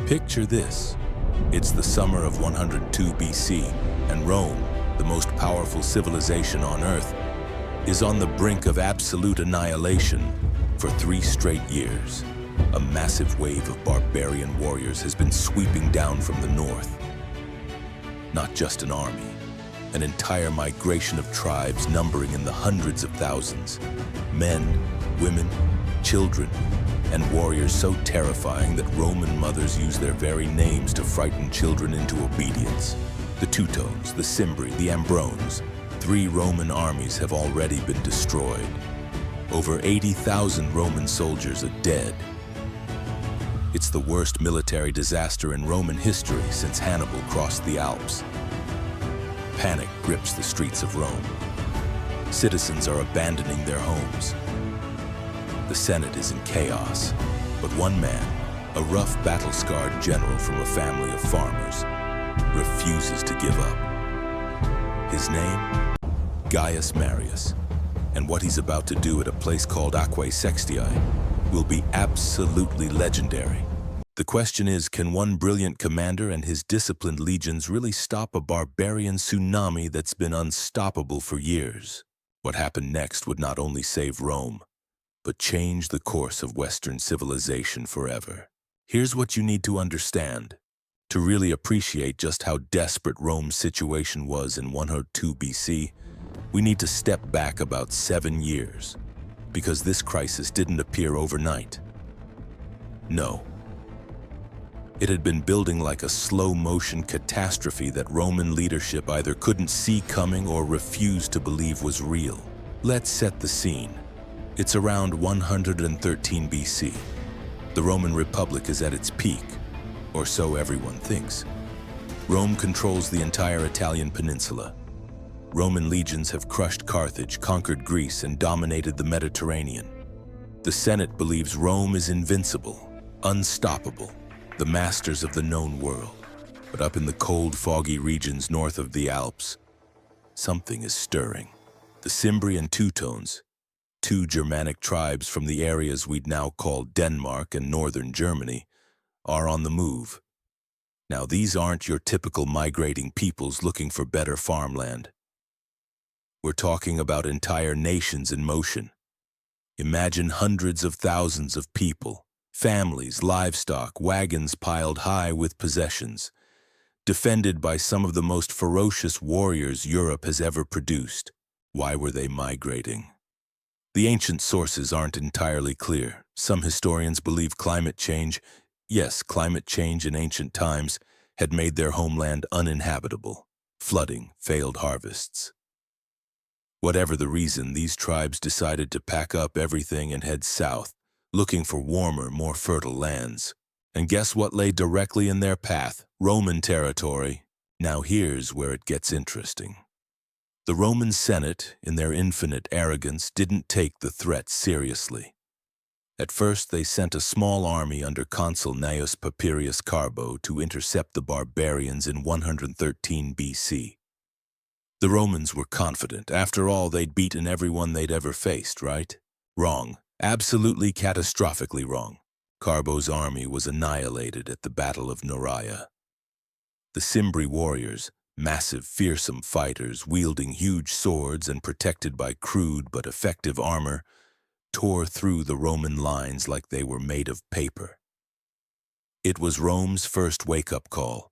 Picture this. It's the summer of 102 BC, and Rome, the most powerful civilization on Earth, is on the brink of absolute annihilation for 3 straight years. A massive wave of barbarian warriors has been sweeping down from the north. Not just an army, an entire migration of tribes numbering in the hundreds of thousands. Men, women, children, and warriors so terrifying that Roman mothers use their very names to frighten children into obedience. The Teutones, the Cimbri, the Ambrones, 3 Roman armies have already been destroyed. Over 80,000 Roman soldiers are dead. It's the worst military disaster in Roman history since Hannibal crossed the Alps. Panic grips the streets of Rome. Citizens are abandoning their homes. The Senate is in chaos, but one man, a rough battle-scarred general from a family of farmers, refuses to give up. His name? Gaius Marius. And what he's about to do at a place called Aquae Sextiae will be absolutely legendary. The question is, can one brilliant commander and his disciplined legions really stop a barbarian tsunami that's been unstoppable for years? What happened next would not only save Rome, but change the course of Western civilization forever. Here's what you need to understand. To really appreciate just how desperate Rome's situation was in 102 BC, we need to step back about 7 years, because this crisis didn't appear overnight. No. It had been building like a slow-motion catastrophe that Roman leadership either couldn't see coming or refused to believe was real. Let's set the scene. It's around 113 BC. The Roman Republic is at its peak, or so everyone thinks. Rome controls the entire Italian peninsula. Roman legions have crushed Carthage, conquered Greece, and dominated the Mediterranean. The Senate believes Rome is invincible, unstoppable, the masters of the known world. But up in the cold, foggy regions north of the Alps, something is stirring. The Cimbri and Teutones, 2 Germanic tribes from the areas we'd now call Denmark and northern Germany, are on the move. Now, these aren't your typical migrating peoples looking for better farmland. We're talking about entire nations in motion. Imagine hundreds of thousands of people, families, livestock, wagons piled high with possessions, defended by some of the most ferocious warriors Europe has ever produced. Why were they migrating? The ancient sources aren't entirely clear. Some historians believe climate change, yes, climate change in ancient times, had made their homeland uninhabitable. Flooding, failed harvests. Whatever the reason, these tribes decided to pack up everything and head south, looking for warmer, more fertile lands. And guess what lay directly in their path? Roman territory. Now here's where it gets interesting. The Roman Senate, in their infinite arrogance, didn't take the threat seriously. At first, they sent a small army under consul Gnaeus Papirius Carbo to intercept the barbarians in 113 BC. The Romans were confident. After all, they'd beaten everyone they'd ever faced, right? Wrong. Absolutely catastrophically wrong. Carbo's army was annihilated at the Battle of Noraia. The Cimbri warriors, massive, fearsome fighters wielding huge swords and protected by crude but effective armor, tore through the Roman lines like they were made of paper. It was Rome's first wake-up call.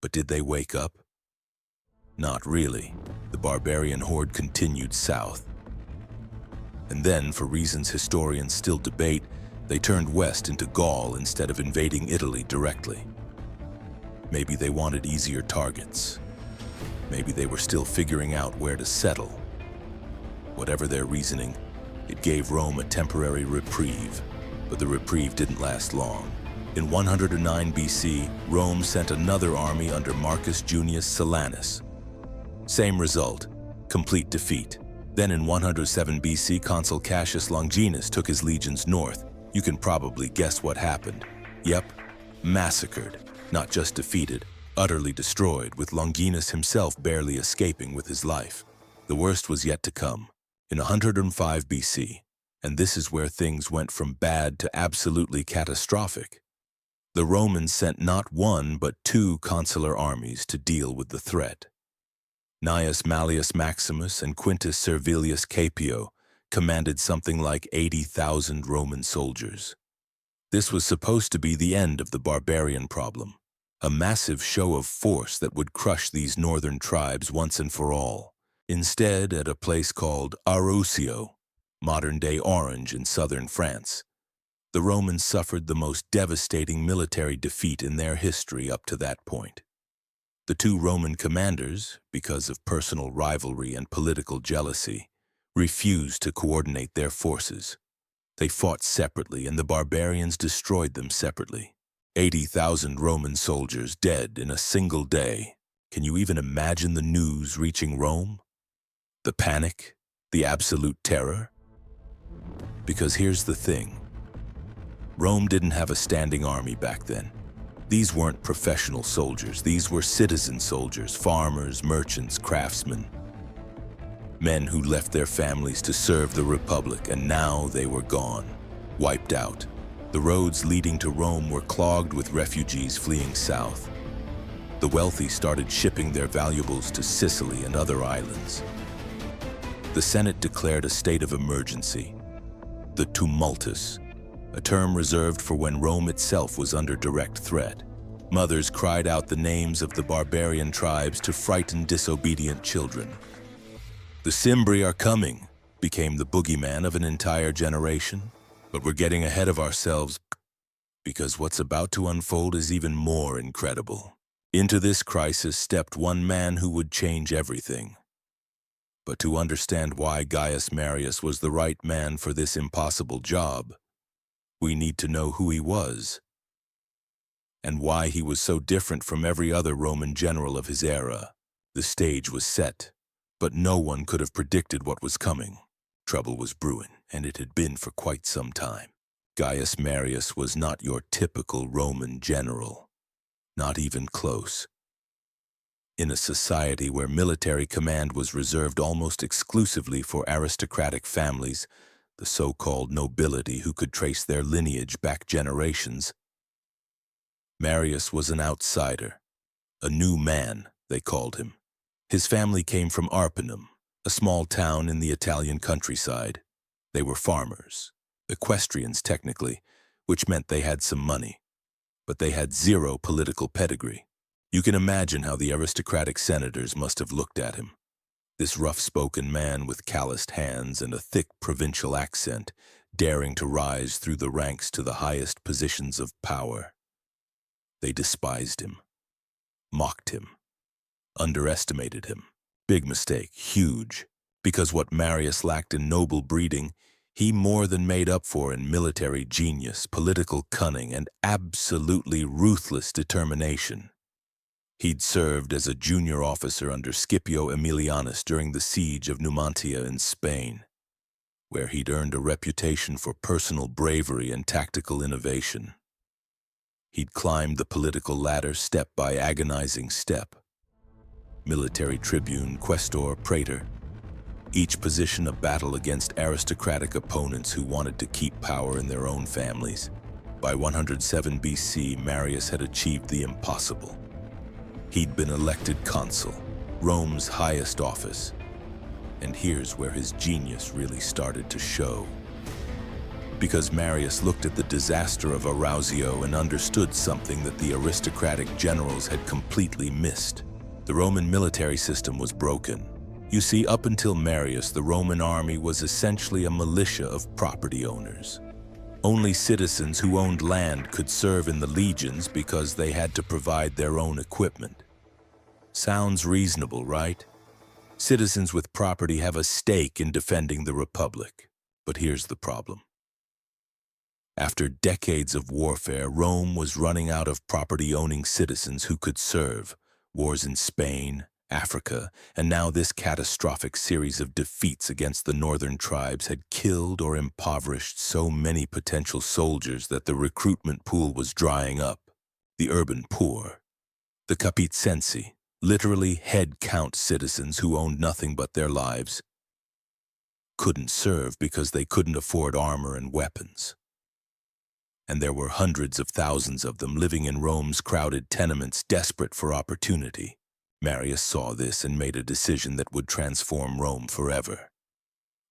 But did they wake up? Not really. The barbarian horde continued south. And then, for reasons historians still debate, they turned west into Gaul instead of invading Italy directly. Maybe they wanted easier targets. Maybe they were still figuring out where to settle. Whatever their reasoning, it gave Rome a temporary reprieve, but the reprieve didn't last long. In 109 BC, Rome sent another army under Marcus Junius Silanus. Same result, complete defeat. Then in 107 BC, Consul Cassius Longinus took his legions north. You can probably guess what happened. Yep, massacred. Not just defeated, utterly destroyed, with Longinus himself barely escaping with his life. The worst was yet to come. In 105 BC, and this is where things went from bad to absolutely catastrophic. The Romans sent not one but two consular armies to deal with the threat. Gaius Marius Maximus and Quintus Servilius Caepio commanded something like 80,000 Roman soldiers. This was supposed to be the end of the barbarian problem, a massive show of force that would crush these northern tribes once and for all. Instead, at a place called Arusio, modern-day Orange in southern France, the Romans suffered the most devastating military defeat in their history up to that point. The two Roman commanders, because of personal rivalry and political jealousy, refused to coordinate their forces. They fought separately, and the barbarians destroyed them separately. 80,000 Roman soldiers dead in a single day. Can you even imagine the news reaching Rome? The panic? The absolute terror? Because here's the thing. Rome didn't have a standing army back then. These weren't professional soldiers. These were citizen soldiers, farmers, merchants, craftsmen. Men who left their families to serve the Republic, and now they were gone, wiped out. The roads leading to Rome were clogged with refugees fleeing south. The wealthy started shipping their valuables to Sicily and other islands. The Senate declared a state of emergency, the tumultus, a term reserved for when Rome itself was under direct threat. Mothers cried out the names of the barbarian tribes to frighten disobedient children. The Cimbri are coming became the boogeyman of an entire generation. But we're getting ahead of ourselves, because what's about to unfold is even more incredible. Into this crisis stepped one man who would change everything. But to understand why Gaius Marius was the right man for this impossible job, we need to know who he was, and why he was so different from every other Roman general of his era. The stage was set, but no one could have predicted what was coming. Trouble was brewing, and it had been for quite some time. Gaius Marius was not your typical Roman general, not even close. In a society where military command was reserved almost exclusively for aristocratic families, the so-called nobility who could trace their lineage back generations, Marius was an outsider, a new man, they called him. His family came from Arpinum, a small town in the Italian countryside. They were farmers, equestrians technically, which meant they had some money, but they had zero political pedigree. You can imagine how the aristocratic senators must have looked at him. This rough-spoken man with calloused hands and a thick provincial accent, daring to rise through the ranks to the highest positions of power. They despised him, mocked him, underestimated him. Big mistake, huge, because what Marius lacked in noble breeding, he more than made up for in military genius, political cunning, and absolutely ruthless determination. He'd served as a junior officer under Scipio Aemilianus during the siege of Numantia in Spain, where he'd earned a reputation for personal bravery and tactical innovation. He'd climbed the political ladder step by agonizing step. Military tribune, questor, praetor, each position a battle against aristocratic opponents who wanted to keep power in their own families. By 107 BC, Marius had achieved the impossible. He'd been elected consul, Rome's highest office. And here's where his genius really started to show. Because Marius looked at the disaster of Arusio and understood something that the aristocratic generals had completely missed. The Roman military system was broken. You see, up until Marius, the Roman army was essentially a militia of property owners. Only citizens who owned land could serve in the legions because they had to provide their own equipment. Sounds reasonable, right? Citizens with property have a stake in defending the Republic. But here's the problem. After decades of warfare, Rome was running out of property-owning citizens who could serve. Wars in Spain, Africa, and now this catastrophic series of defeats against the northern tribes had killed or impoverished so many potential soldiers that the recruitment pool was drying up. The urban poor, the capizensi, literally head-count citizens who owned nothing but their lives, couldn't serve because they couldn't afford armor and weapons. and there were hundreds of thousands of them living in Rome's crowded tenements, desperate for opportunity. Marius saw this and made a decision that would transform Rome forever.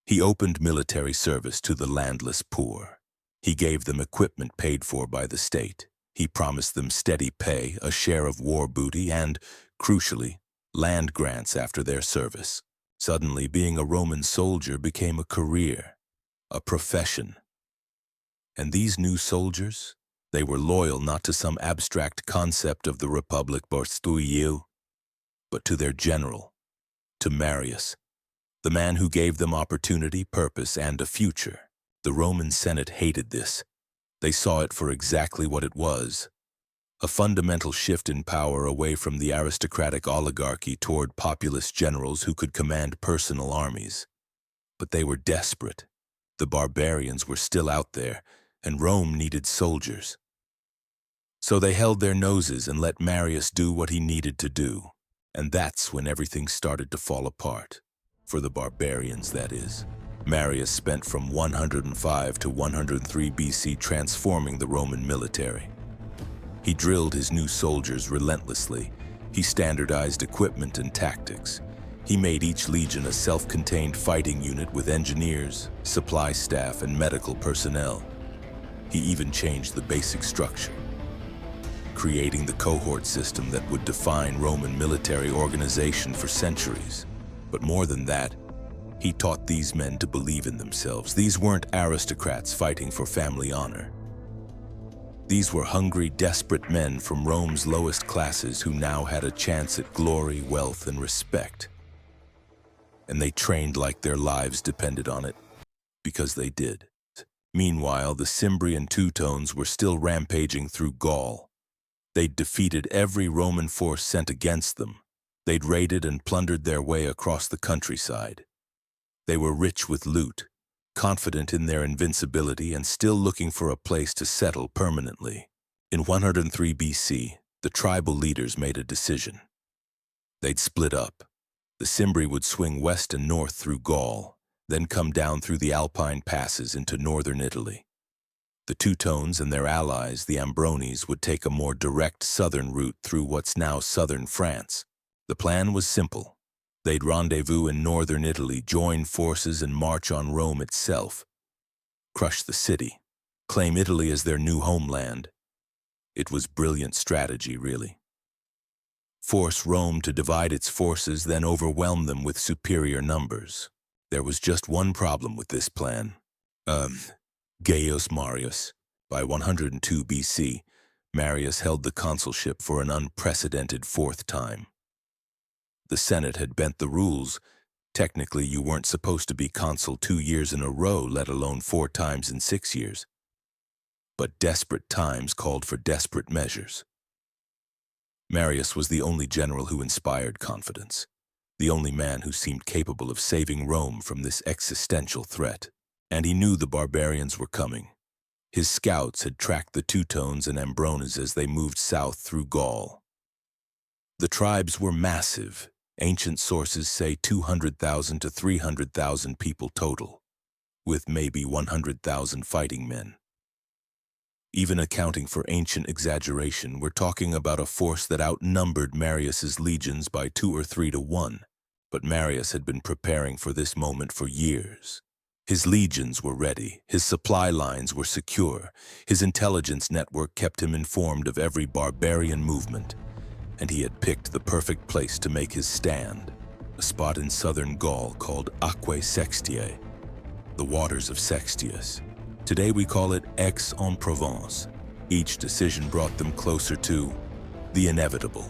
He opened military service to the landless poor. He gave them equipment paid for by the state. He promised them steady pay, a share of war booty, and, crucially, land grants after their service. Suddenly, being a Roman soldier became a career, a profession. And these new soldiers, they were loyal not to some abstract concept of the Republic but to their general, to Marius, the man who gave them opportunity, purpose, and a future. The Roman Senate hated this. They saw it for exactly what it was, a fundamental shift in power away from the aristocratic oligarchy toward populist generals who could command personal armies. But they were desperate. The barbarians were still out there, and Rome needed soldiers. So they held their noses and let Marius do what he needed to do. And that's when everything started to fall apart. For the barbarians, that is. Marius spent from 105 to 103 BC transforming the Roman military. He drilled his new soldiers relentlessly. He standardized equipment and tactics. He made each legion a self-contained fighting unit with engineers, supply staff, and medical personnel. He even changed the basic structure, creating the cohort system that would define Roman military organization for centuries. But more than that, he taught these men to believe in themselves. These weren't aristocrats fighting for family honor. These were hungry, desperate men from Rome's lowest classes who now had a chance at glory, wealth, and respect. And they trained like their lives depended on it, because they did. Meanwhile, the Cimbri and Teutones were still rampaging through Gaul. They'd defeated every Roman force sent against them. They'd raided and plundered their way across the countryside. They were rich with loot, confident in their invincibility, and still looking for a place to settle permanently. In 103 BC, the tribal leaders made a decision. They'd split up. The Cimbri would swing west and north through Gaul, then come down through the Alpine passes into northern Italy. The Teutones and their allies, the Ambrones, would take a more direct southern route through what's now southern France. The plan was simple. They'd rendezvous in northern Italy, join forces, and march on Rome itself. Crush the city, claim Italy as their new homeland. It was brilliant strategy, really. Force Rome to divide its forces, then overwhelm them with superior numbers. There was just one problem with this plan. Gaius Marius. By 102 BC, Marius held the consulship for an unprecedented fourth time. The Senate had bent the rules. Technically, you weren't supposed to be consul 2 years in a row, let alone 4 times in 6 years. But desperate times called for desperate measures. Marius was the only general who inspired confidence, the only man who seemed capable of saving Rome from this existential threat. And he knew the barbarians were coming. His scouts had tracked the Teutones and Ambrones as they moved south through Gaul. The tribes were massive. Ancient sources say 200,000 to 300,000 people total, with maybe 100,000 fighting men. Even accounting for ancient exaggeration, we're talking about a force that outnumbered Marius's legions by 2 or 3 to 1. But Marius had been preparing for this moment for years. His legions were ready, his supply lines were secure, his intelligence network kept him informed of every barbarian movement, and he had picked the perfect place to make his stand, a spot in southern Gaul called Aquae Sextiae, the waters of Sextius. Today we call it Aix-en-Provence. Each decision brought them closer to the inevitable.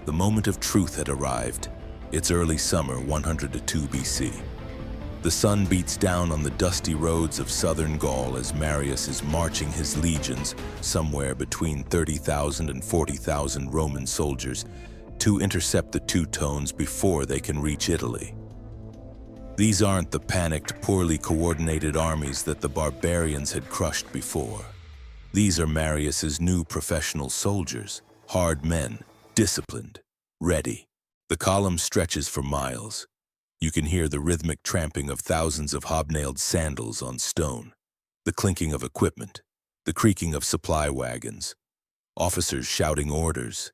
The moment of truth had arrived. It's early summer, 102 BC. The sun beats down on the dusty roads of southern Gaul as Marius is marching his legions, somewhere between 30,000 and 40,000 Roman soldiers, to intercept the Teutones before they can reach Italy. These aren't the panicked, poorly coordinated armies that the barbarians had crushed before. These are Marius's new professional soldiers, hard men, disciplined, ready. The column stretches for miles. You can hear the rhythmic tramping of thousands of hobnailed sandals on stone, the clinking of equipment, the creaking of supply wagons, officers shouting orders.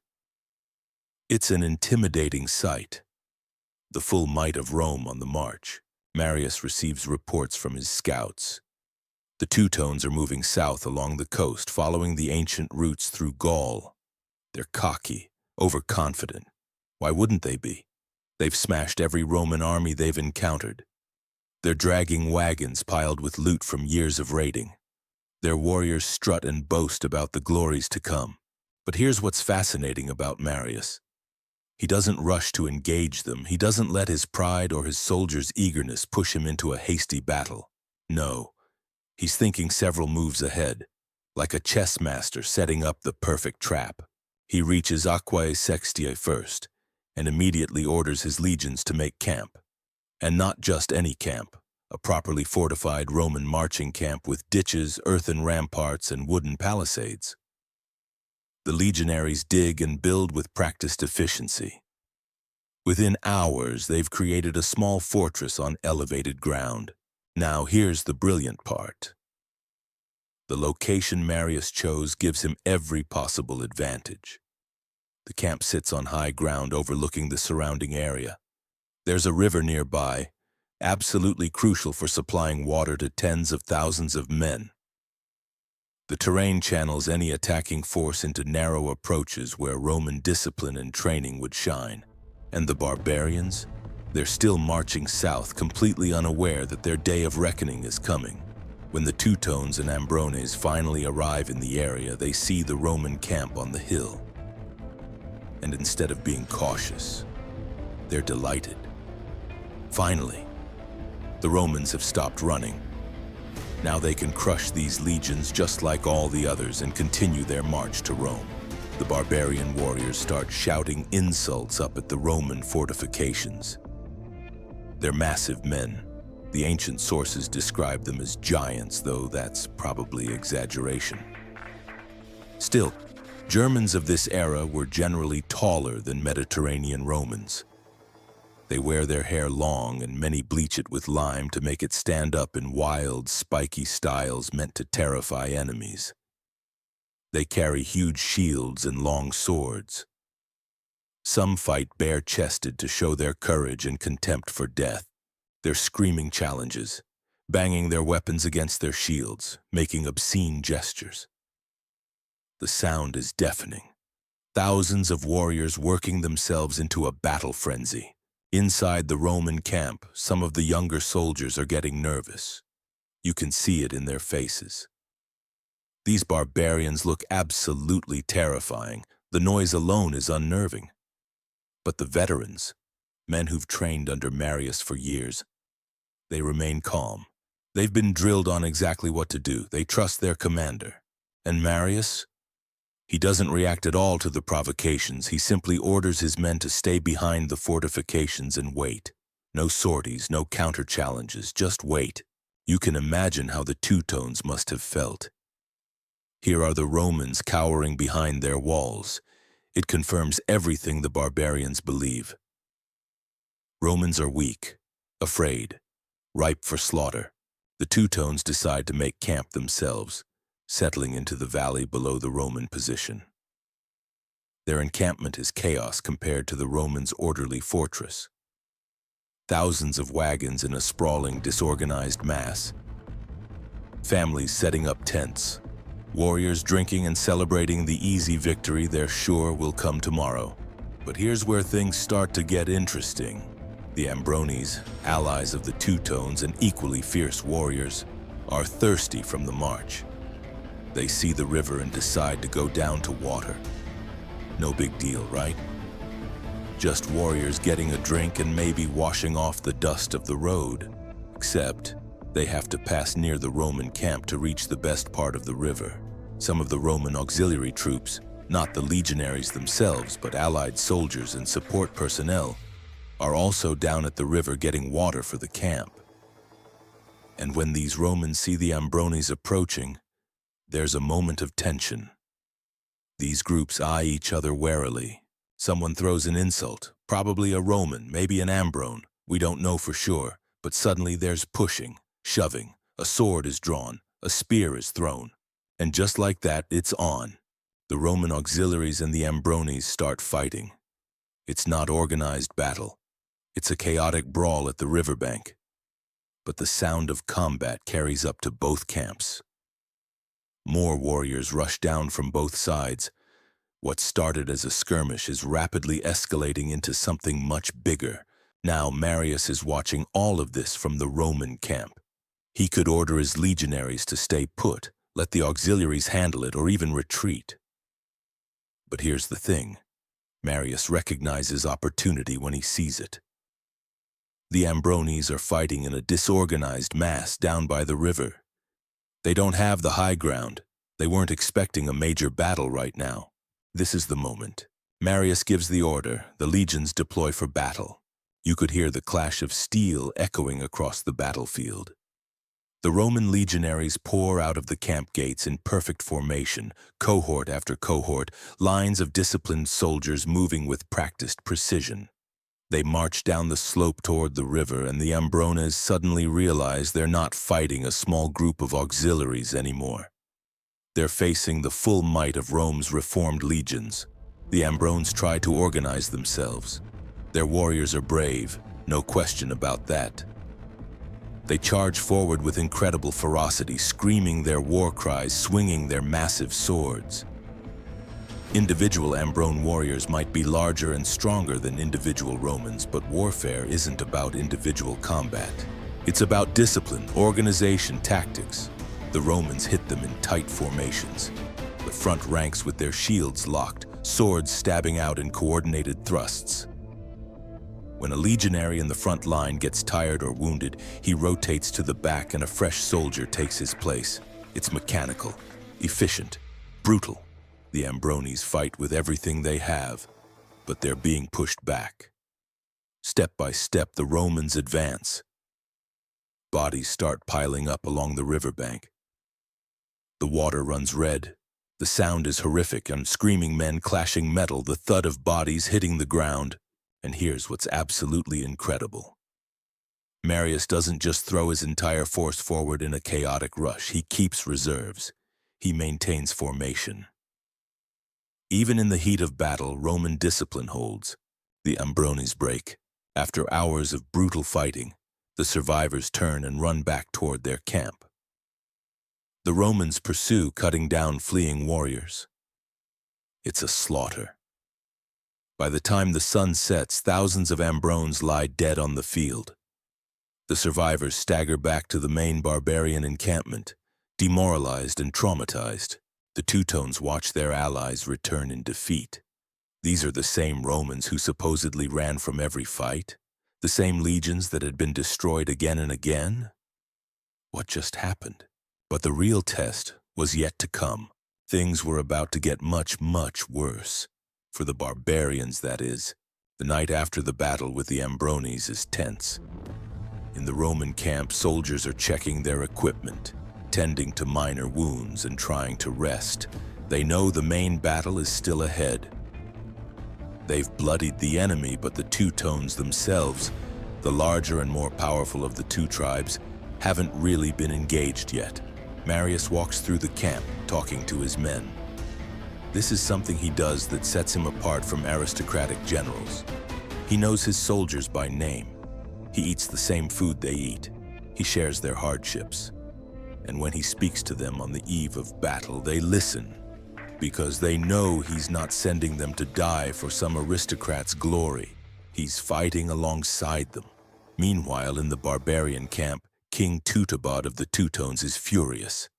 It's an intimidating sight. The full might of Rome on the march. Marius receives reports from his scouts. The Teutones are moving south along the coast, following the ancient routes through Gaul. They're cocky, overconfident. Why wouldn't they be? They've smashed every Roman army they've encountered. They're dragging wagons piled with loot from years of raiding. Their warriors strut and boast about the glories to come. But here's what's fascinating about Marius. He doesn't rush to engage them. He doesn't let his pride or his soldiers' eagerness push him into a hasty battle. No, he's thinking several moves ahead, like a chess master setting up the perfect trap. He reaches Aquae Sextiae first, and immediately orders his legions to make camp. And not just any camp, a properly fortified Roman marching camp with ditches, earthen ramparts, and wooden palisades. The legionaries dig and build with practiced efficiency. Within hours, they've created a small fortress on elevated ground. Now here's the brilliant part. The location Marius chose gives him every possible advantage. The camp sits on high ground overlooking the surrounding area. There's a river nearby, absolutely crucial for supplying water to tens of thousands of men. The terrain channels any attacking force into narrow approaches where Roman discipline and training would shine. And the barbarians? They're still marching south, completely unaware that their day of reckoning is coming. When the Teutones and Ambrones finally arrive in the area, they see the Roman camp on the hill. And instead of being cautious, they're delighted. Finally, the Romans have stopped running. Now they can crush these legions just like all the others and continue their march to Rome. The barbarian warriors start shouting insults up at the Roman fortifications. They're massive men. The ancient sources describe them as giants, though that's probably exaggeration. Still, Germans of this era were generally taller than Mediterranean Romans. They wear their hair long, and many bleach it with lime to make it stand up in wild, spiky styles meant to terrify enemies. They carry huge shields and long swords. Some fight bare-chested to show their courage and contempt for death. They're screaming challenges, banging their weapons against their shields, making obscene gestures. The sound is deafening. Thousands of warriors working themselves into a battle frenzy. Inside the Roman camp, some of the younger soldiers are getting nervous. You can see it in their faces. These barbarians look absolutely terrifying. The noise alone is unnerving. But the veterans, men who've trained under Marius for years, they remain calm. They've been drilled on exactly what to do. They trust their commander. And Marius? He doesn't react at all to the provocations. He simply orders his men to stay behind the fortifications and wait. No sorties, no counter-challenges, just wait. You can imagine how the Teutones must have felt. Here are the Romans cowering behind their walls. It confirms everything the barbarians believe. Romans are weak, afraid, ripe for slaughter. The Teutones decide to make camp themselves, settling into the valley below the Roman position. Their encampment is chaos compared to the Romans' orderly fortress. Thousands of wagons in a sprawling, disorganized mass. Families setting up tents. Warriors drinking and celebrating the easy victory they're sure will come tomorrow. But here's where things start to get interesting. The Ambrones, allies of the Teutones and equally fierce warriors, are thirsty from the march. They see the river and decide to go down to water. No big deal, right? Just warriors getting a drink and maybe washing off the dust of the road. Except, they have to pass near the Roman camp to reach the best part of the river. Some of the Roman auxiliary troops, not the legionaries themselves, but allied soldiers and support personnel, are also down at the river getting water for the camp. And when these Romans see the Ambrones approaching, there's a moment of tension. These groups eye each other warily. Someone throws an insult, probably a Roman, maybe an Ambrone. We don't know for sure, but suddenly there's pushing, shoving. A sword is drawn, a spear is thrown. And just like that, it's on. The Roman auxiliaries and the Ambrones start fighting. It's not organized battle. It's a chaotic brawl at the riverbank. But the sound of combat carries up to both camps. More warriors rush down from both sides. What started as a skirmish is rapidly escalating into something much bigger. Now Marius is watching all of this from the Roman camp. He could order his legionaries to stay put, let the auxiliaries handle it, or even retreat. But here's the thing. Marius recognizes opportunity when he sees it. The Ambrones are fighting in a disorganized mass down by the river. They don't have the high ground. They weren't expecting a major battle right now. This is the moment. Marius gives the order. The legions deploy for battle. You could hear the clash of steel echoing across the battlefield. The Roman legionaries pour out of the camp gates in perfect formation, cohort after cohort, lines of disciplined soldiers moving with practiced precision. They march down the slope toward the river, and the Ambrones suddenly realize they're not fighting a small group of auxiliaries anymore. They're facing the full might of Rome's reformed legions. The Ambrones try to organize themselves. Their warriors are brave, no question about that. They charge forward with incredible ferocity, screaming their war cries, swinging their massive swords. Individual Ambrone warriors might be larger and stronger than individual Romans, but warfare isn't about individual combat. It's about discipline, organization, tactics. The Romans hit them in tight formations. The front ranks with their shields locked, swords stabbing out in coordinated thrusts. When a legionary in the front line gets tired or wounded, he rotates to the back and a fresh soldier takes his place. It's mechanical, efficient, brutal. The Ambrones fight with everything they have, but they're being pushed back. Step by step, the Romans advance. Bodies start piling up along the riverbank. The water runs red. The sound is horrific, and screaming men clashing metal, the thud of bodies hitting the ground. And here's what's absolutely incredible. Marius doesn't just throw his entire force forward in a chaotic rush. He keeps reserves. He maintains formation. Even in the heat of battle, Roman discipline holds. The Ambrones break. After hours of brutal fighting, the survivors turn and run back toward their camp. The Romans pursue, cutting down fleeing warriors. It's a slaughter. By the time the sun sets, thousands of Ambrones lie dead on the field. The survivors stagger back to the main barbarian encampment, demoralized and traumatized. The Teutones watch their allies return in defeat. These are the same Romans who supposedly ran from every fight, the same legions that had been destroyed again and again. What just happened? But the real test was yet to come. Things were about to get much, much worse. For the barbarians, that is. The night after the battle with the Ambrones is tense. In the Roman camp, soldiers are checking their equipment, tending to minor wounds and trying to rest. They know the main battle is still ahead. They've bloodied the enemy, but the Teutones themselves, the larger and more powerful of the two tribes, haven't really been engaged yet. Marius walks through the camp, talking to his men. This is something he does that sets him apart from aristocratic generals. He knows his soldiers by name. He eats the same food they eat. He shares their hardships. And when he speaks to them on the eve of battle, they listen, because they know he's not sending them to die for some aristocrat's glory. He's fighting alongside them. Meanwhile, in the barbarian camp, King Teutobod of the Teutones is furious.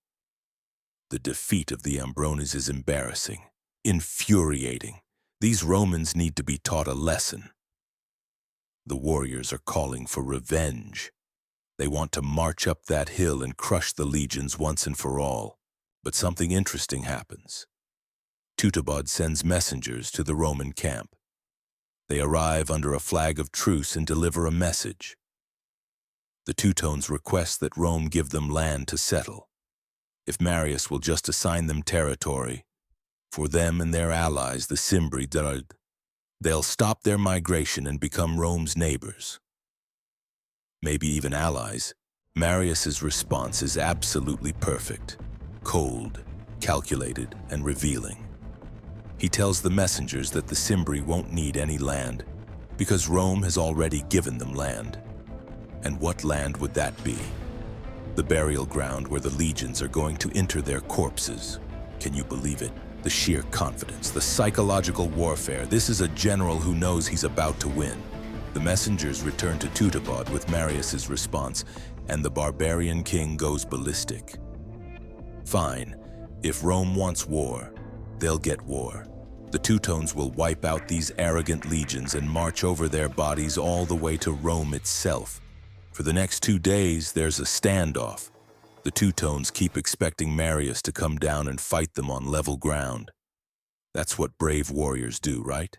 The defeat of the Ambrones is embarrassing, infuriating. These Romans need to be taught a lesson. The warriors are calling for revenge. They want to march up that hill and crush the legions once and for all. But something interesting happens. Teutobod sends messengers to the Roman camp. They arrive under a flag of truce and deliver a message. The Teutones request that Rome give them land to settle. If Marius will just assign them territory, for them and their allies, the Cimbri, they'll stop their migration and become Rome's neighbors. Maybe even allies. Marius's response is absolutely perfect. Cold, calculated and revealing. He tells the messengers that the Cimbri won't need any land because Rome has already given them land. And what land would that be? The burial ground where the legions are going to inter their corpses. Can you believe it? The sheer confidence, the psychological warfare. This is a general who knows he's about to win. The messengers return to Teutones with Marius's response, and the barbarian king goes ballistic. Fine, if Rome wants war, they'll get war. The Teutones will wipe out these arrogant legions and march over their bodies all the way to Rome itself. For the next 2 days, there's a standoff. The Teutones keep expecting Marius to come down and fight them on level ground. That's what brave warriors do, right?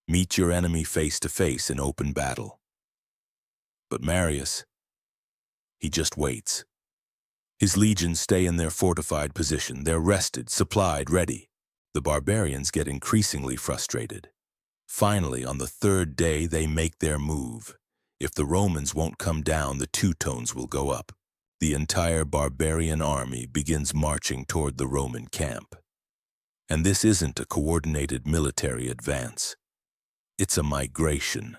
Meet your enemy face to face in open battle. But Marius, he just waits. His legions stay in their fortified position. They're rested, supplied, ready. The barbarians get increasingly frustrated. Finally, on the 3rd day, they make their move. If the Romans won't come down, the Teutones will go up. The entire barbarian army begins marching toward the Roman camp. And this isn't a coordinated military advance. It's a migration.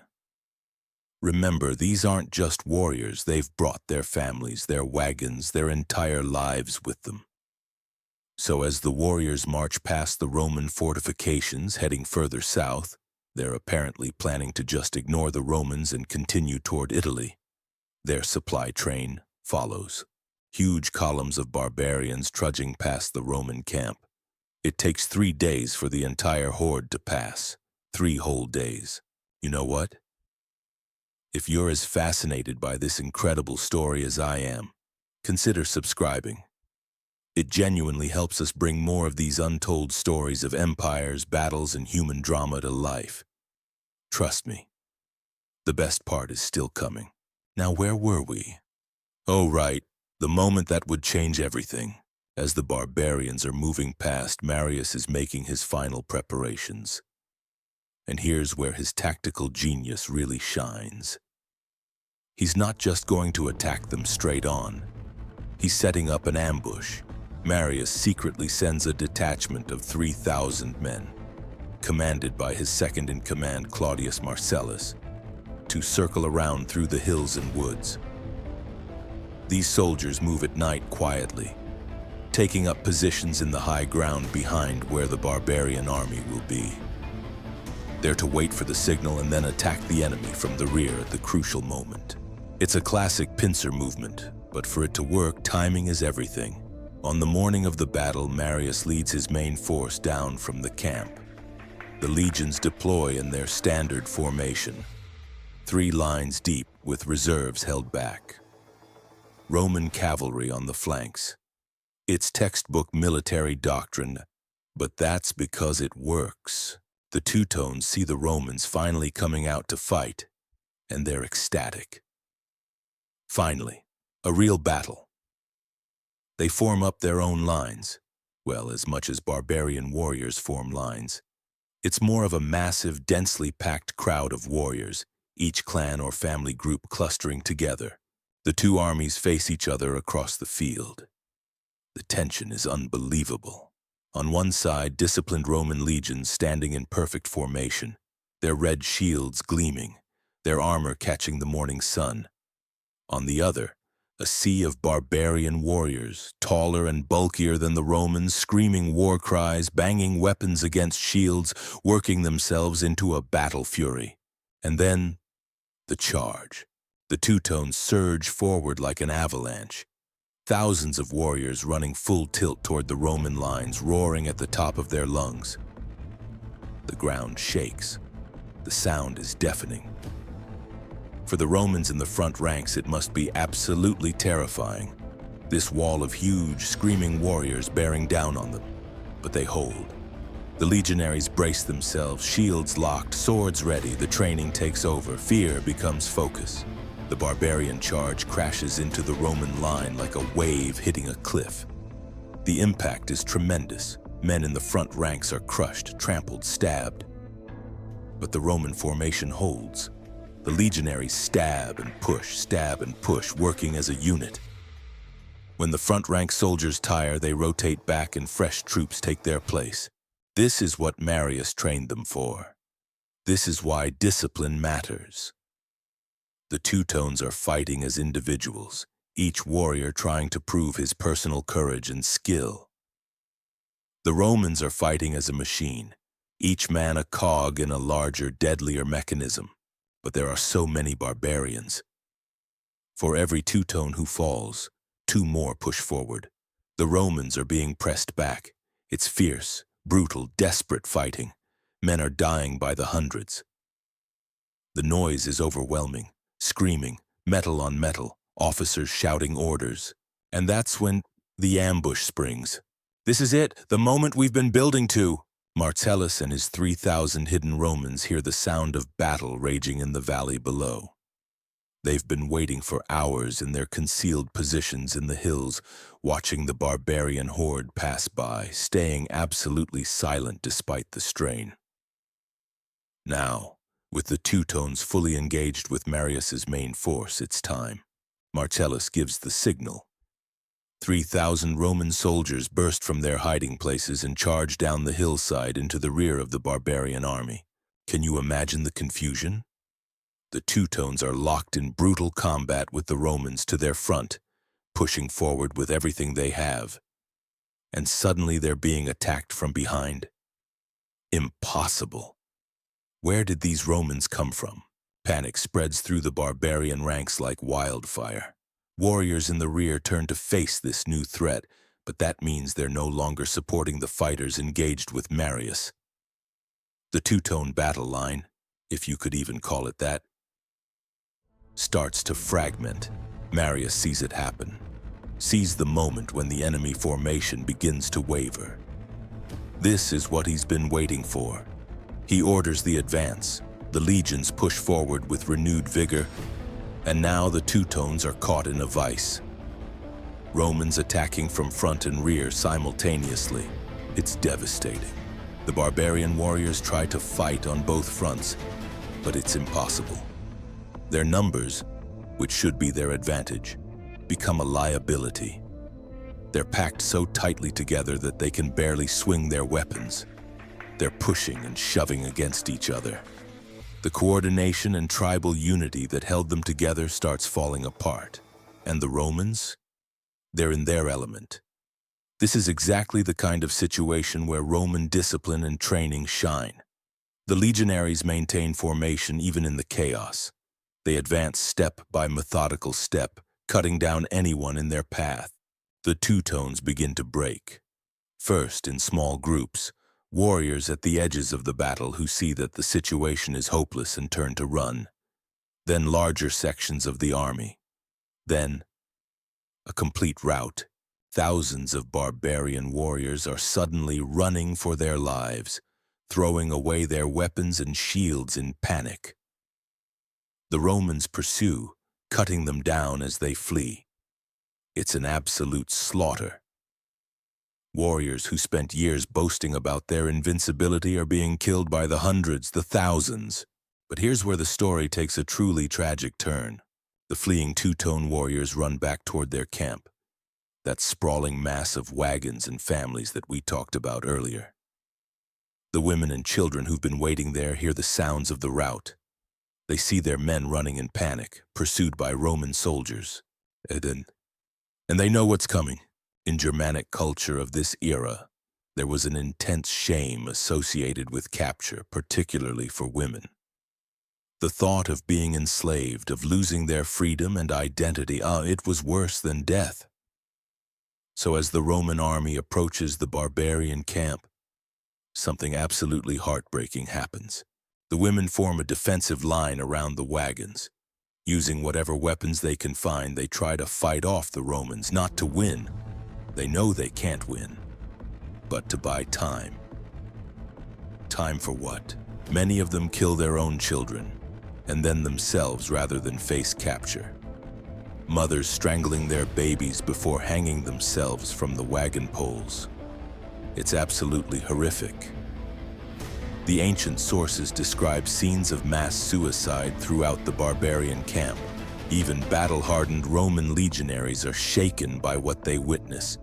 Remember, these aren't just warriors. They've brought their families, their wagons, their entire lives with them. So as the warriors march past the Roman fortifications heading further south, they're apparently planning to just ignore the Romans and continue toward Italy. Their supply train follows. Huge columns of barbarians trudging past the Roman camp. It takes 3 days for the entire horde to pass. 3 whole days. You know what? If you're as fascinated by this incredible story as I am, consider subscribing. It genuinely helps us bring more of these untold stories of empires, battles, and human drama to life. Trust me, the best part is still coming. Now, where were we? Oh, right, the moment that would change everything. As the barbarians are moving past, Marius is making his final preparations. And here's where his tactical genius really shines. He's not just going to attack them straight on. He's setting up an ambush. Marius secretly sends a detachment of 3,000 men, commanded by his second-in-command Claudius Marcellus, to circle around through the hills and woods. These soldiers move at night quietly, taking up positions in the high ground behind where the barbarian army will be. They're to wait for the signal and then attack the enemy from the rear at the crucial moment. It's a classic pincer movement, but for it to work, timing is everything. On the morning of the battle, Marius leads his main force down from the camp. The legions deploy in their standard formation, 3 lines deep with reserves held back. Roman cavalry on the flanks. It's textbook military doctrine, but that's because it works. The Teutones see the Romans finally coming out to fight, and they're ecstatic. Finally, a real battle. They form up their own lines, well, as much as barbarian warriors form lines. It's more of a massive, densely packed crowd of warriors, each clan or family group clustering together. The 2 armies face each other across the field. The tension is unbelievable. On one side, disciplined Roman legions standing in perfect formation, their red shields gleaming, their armor catching the morning sun. On the other, a sea of barbarian warriors, taller and bulkier than the Romans, screaming war cries, banging weapons against shields, working themselves into a battle fury. And then, the charge. The Teutones surge forward like an avalanche. Thousands of warriors running full tilt toward the Roman lines, roaring at the top of their lungs. The ground shakes. The sound is deafening. For the Romans in the front ranks, it must be absolutely terrifying. This wall of huge, screaming warriors bearing down on them. But they hold. The legionaries brace themselves, shields locked, swords ready. The training takes over. Fear becomes focus. The barbarian charge crashes into the Roman line like a wave hitting a cliff. The impact is tremendous. Men in the front ranks are crushed, trampled, stabbed. But the Roman formation holds. The legionaries stab and push, working as a unit. When the front-rank soldiers tire, they rotate back and fresh troops take their place. This is what Marius trained them for. This is why discipline matters. The Teutones are fighting as individuals, each warrior trying to prove his personal courage and skill. The Romans are fighting as a machine, each man a cog in a larger, deadlier mechanism. But there are so many barbarians. For every Teutone who falls, 2 more push forward. The Romans are being pressed back. It's fierce, brutal, desperate fighting. Men are dying by the hundreds. The noise is overwhelming, screaming, metal on metal, officers shouting orders. And that's when the ambush springs. This is it, the moment we've been building to. Marcellus and his 3,000 hidden Romans hear the sound of battle raging in the valley below. They've been waiting for hours in their concealed positions in the hills, watching the barbarian horde pass by, staying absolutely silent despite the strain. Now, with the Teutones fully engaged with Marius's main force, it's time. Marcellus gives the signal. 3,000 Roman soldiers burst from their hiding places and charge down the hillside into the rear of the barbarian army. Can you imagine the confusion? The Teutones are locked in brutal combat with the Romans to their front, pushing forward with everything they have. And suddenly they're being attacked from behind. Impossible. Where did these Romans come from? Panic spreads through the barbarian ranks like wildfire. Warriors in the rear turn to face this new threat, but that means they're no longer supporting the fighters engaged with Marius. The Teutone battle line, if you could even call it that, starts to fragment. Marius sees it happen, sees the moment when the enemy formation begins to waver. This is what he's been waiting for. He orders the advance. The legions push forward with renewed vigor, and now the Teutones are caught in a vice. Romans attacking from front and rear simultaneously. It's devastating. The barbarian warriors try to fight on both fronts, but it's impossible. Their numbers, which should be their advantage, become a liability. They're packed so tightly together that they can barely swing their weapons. They're pushing and shoving against each other. The coordination and tribal unity that held them together starts falling apart. And the Romans? They're in their element. This is exactly the kind of situation where Roman discipline and training shine. The legionaries maintain formation even in the chaos. They advance step by methodical step, cutting down anyone in their path. The Teutones begin to break. First, in small groups, warriors at the edges of the battle who see that the situation is hopeless and turn to run. Then larger sections of the army. Then a complete rout. Thousands of barbarian warriors are suddenly running for their lives, throwing away their weapons and shields in panic. The Romans pursue, cutting them down as they flee. It's an absolute slaughter. Warriors who spent years boasting about their invincibility are being killed by the hundreds, the thousands. But here's where the story takes a truly tragic turn. The fleeing Teutone warriors run back toward their camp, that sprawling mass of wagons and families that we talked about earlier. The women and children who've been waiting there hear the sounds of the rout. They see their men running in panic, pursued by Roman soldiers. And they know what's coming. In Germanic culture of this era, there was an intense shame associated with capture, particularly for women. The thought of being enslaved, of losing their freedom and identity, it was worse than death. So as the Roman army approaches the barbarian camp, something absolutely heartbreaking happens. The women form a defensive line around the wagons. Using whatever weapons they can find, they try to fight off the Romans, not to win. They know they can't win, but to buy time. Time for what? Many of them kill their own children, and then themselves rather than face capture. Mothers strangling their babies before hanging themselves from the wagon poles. It's absolutely horrific. The ancient sources describe scenes of mass suicide throughout the barbarian camp. Even battle-hardened Roman legionaries are shaken by what they witness.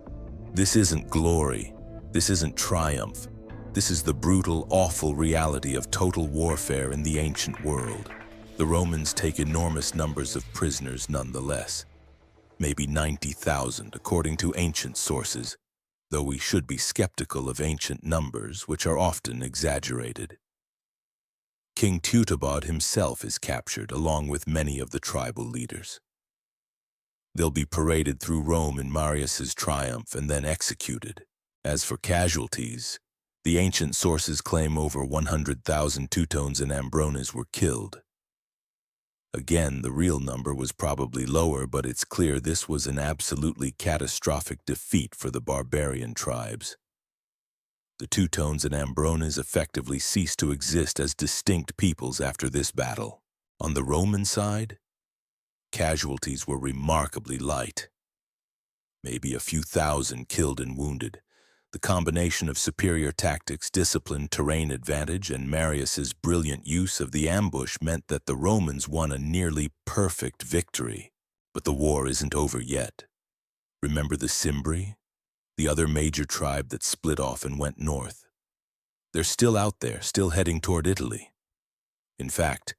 This isn't glory. This isn't triumph. This is the brutal, awful reality of total warfare in the ancient world. The Romans take enormous numbers of prisoners nonetheless. Maybe 90,000, according to ancient sources, though we should be skeptical of ancient numbers, which are often exaggerated. King Teutones himself is captured, along with many of the tribal leaders. They'll be paraded through Rome in Marius's triumph and then executed. As for casualties, the ancient sources claim over 100,000 Teutones and Ambrones were killed. Again, the real number was probably lower, but it's clear this was an absolutely catastrophic defeat for the barbarian tribes. The Teutones and Ambrones effectively ceased to exist as distinct peoples after this battle. On the Roman side, casualties were remarkably light. Maybe a few thousand killed and wounded. The combination of superior tactics, discipline, terrain advantage, and Marius's brilliant use of the ambush meant that the Romans won a nearly perfect victory. But the war isn't over yet. Remember the Cimbri, the other major tribe that split off and went north? They're still out there, still heading toward Italy. In fact,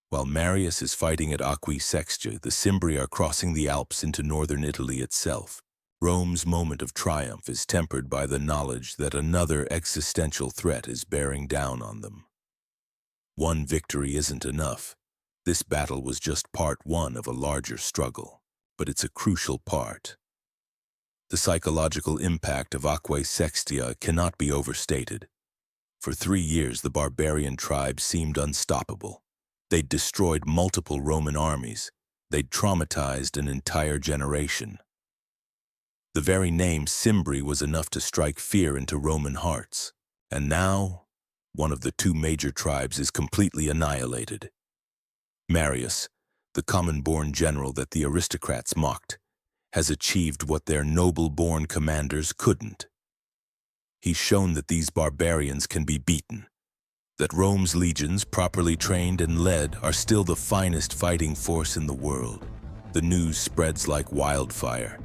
while Marius is fighting at Aquae Sextiae, the Cimbri are crossing the Alps into northern Italy itself. Rome's moment of triumph is tempered by the knowledge that another existential threat is bearing down on them. One victory isn't enough. This battle was just part one of a larger struggle, but it's a crucial part. The psychological impact of Aquae Sextiae cannot be overstated. For 3 years, the barbarian tribes seemed unstoppable. They'd destroyed multiple Roman armies. They'd traumatized an entire generation. The very name Cimbri was enough to strike fear into Roman hearts. And now, one of the two major tribes is completely annihilated. Marius, the common-born general that the aristocrats mocked, has achieved what their noble-born commanders couldn't. He's shown that these barbarians can be beaten, that Rome's legions, properly trained and led, are still the finest fighting force in the world. The news spreads like wildfire.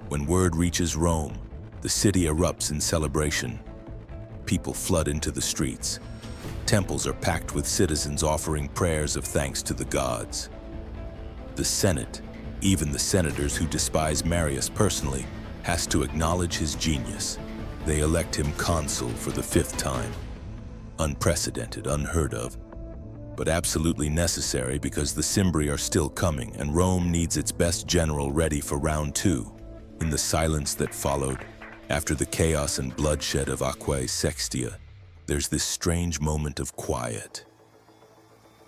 When word reaches Rome, the city erupts in celebration. People flood into the streets. Temples are packed with citizens offering prayers of thanks to the gods. The Senate, even the senators who despise Marius personally, has to acknowledge his genius. They elect him consul for the 5th time. Unprecedented, unheard of, but absolutely necessary because the Cimbri are still coming and Rome needs its best general ready for round 2. In the silence that followed, after the chaos and bloodshed of Aquae Sextiae, there's this strange moment of quiet.